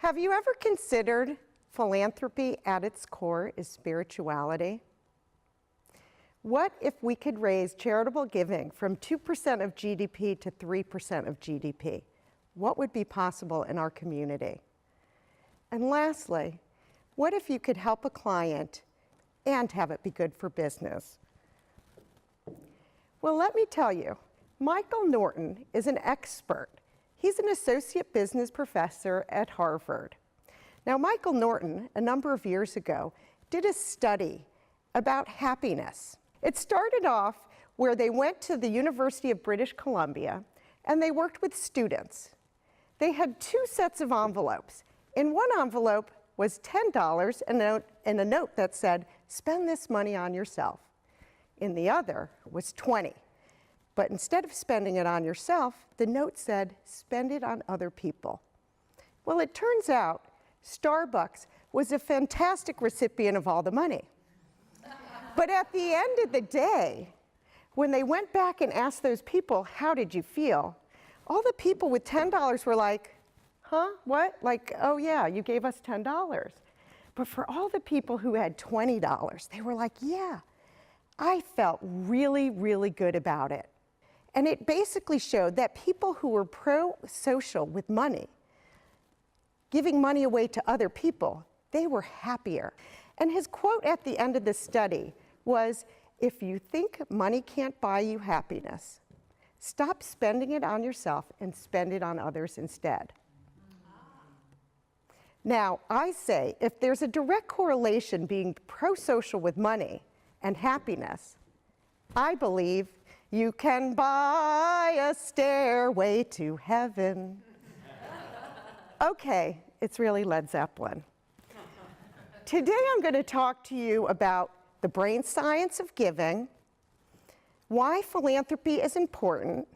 Have you ever considered philanthropy at its core is spirituality? What if we could raise charitable giving from 2% of GDP to 3% of GDP? What would be possible in our community? And lastly, what if you could help a client and have it be good for business? Well, let me tell you, Michael Norton is an expert. He's an associate business professor at Harvard. Now, Michael Norton, a number of years ago, did a study about happiness. It started off where they went to the University of British Columbia and they worked with students. They had two sets of envelopes. In one envelope was $10 and a note that said, "Spend this money on yourself." In the other was $20. But instead of spending it on yourself, the note said, "Spend it on other people." Well, it turns out Starbucks was a fantastic recipient of all the money. But at the end of the day, when they went back and asked those people, "How did you feel?" all the people with $10 were like, "Huh, what?" Like, "Oh yeah, you gave us $10. But for all the people who had $20, they were like, "Yeah, I felt really, really good about it." And it basically showed that people who were pro-social with money, giving money away to other people, they were happier. And his quote at the end of the study was, "If you think money can't buy you happiness, stop spending it on yourself and spend it on others instead." Now, I say, if there's a direct correlation being pro-social with money and happiness, I believe you can buy a stairway to heaven. Okay, it's really Led Zeppelin. Today I'm going to talk to you about the brain science of giving, why philanthropy is important,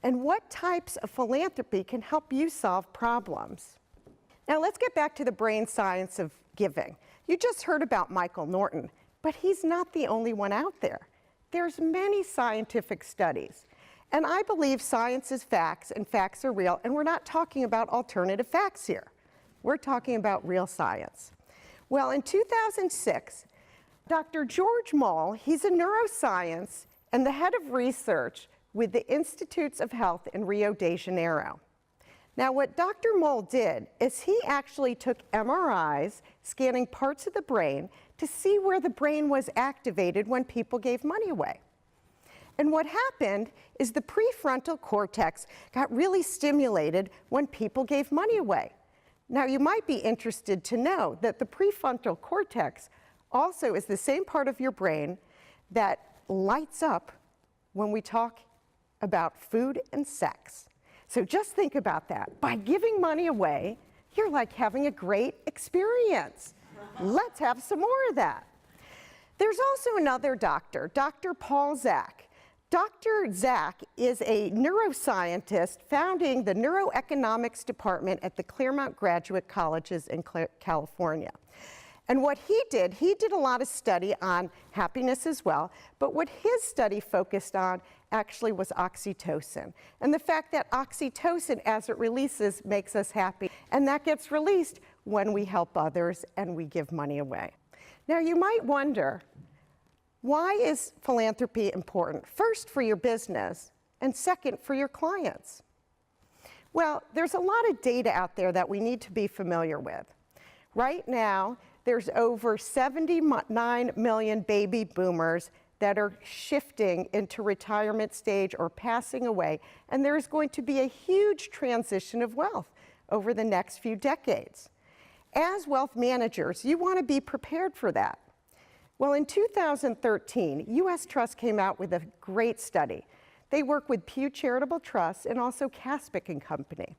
and what types of philanthropy can help you solve problems. Now let's get back to the brain science of giving. You just heard about Michael Norton, but he's not the only one out there. There's many scientific studies, and I believe science is facts and facts are real, and we're not talking about alternative facts here. We're talking about real science. Well, in 2006, Dr. George Moll, he's a neuroscience and the head of research with the Institutes of Health in Rio de Janeiro. Now, what Dr. Moll did is he actually took MRIs, scanning parts of the brain to see where the brain was activated when people gave money away. And what happened is the prefrontal cortex got really stimulated when people gave money away. Now, you might be interested to know that the prefrontal cortex also is the same part of your brain that lights up when we talk about food and sex. So just think about that. By giving money away, you're like having a great experience. Let's have some more of that. There's also another doctor, Dr. Paul Zak. Dr. Zak is a neuroscientist founding the neuroeconomics department at the Claremont Graduate Colleges in California. And what he did a lot of study on happiness as well, but what his study focused on actually was oxytocin, and the fact that oxytocin, as it releases, makes us happy, and that gets released when we help others and we give money away. Now, you might wonder, why is philanthropy important? First, for your business, and second, for your clients. Well, there's a lot of data out there that we need to be familiar with. Right now, there's over 79 million baby boomers that are shifting into retirement stage or passing away, and there's going to be a huge transition of wealth over the next few decades. As wealth managers, you want to be prepared for that. Well, in 2013, U.S. Trust came out with a great study. They work with Pew Charitable Trust and also Caspic and Company.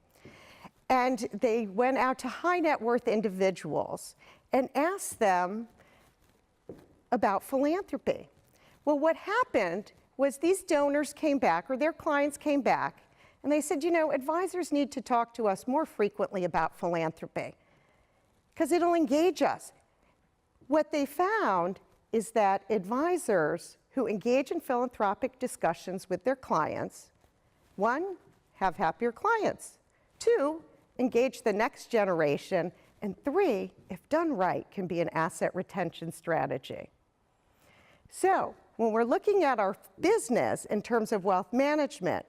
And they went out to high net worth individuals and asked them about philanthropy. Well, what happened was these donors came back, or their clients came back, and they said, you know, advisors need to talk to us more frequently about philanthropy because it'll engage us. What they found is that advisors who engage in philanthropic discussions with their clients, one, have happier clients. Two, engage the next generation, and 3, if done right, can be an asset retention strategy. So when we're looking at our business in terms of wealth management,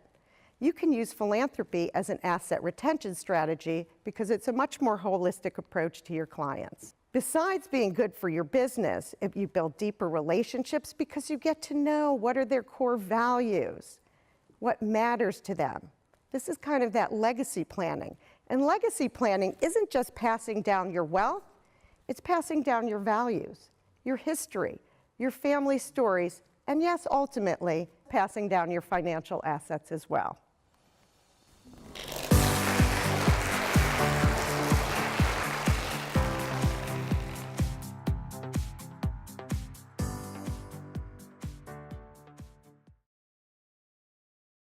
you can use philanthropy as an asset retention strategy because it's a much more holistic approach to your clients. Besides being good for your business, if you build deeper relationships because you get to know what are their core values, what matters to them. This is kind of that legacy planning. And legacy planning isn't just passing down your wealth, it's passing down your values, your history, your family stories, and yes, ultimately, passing down your financial assets as well.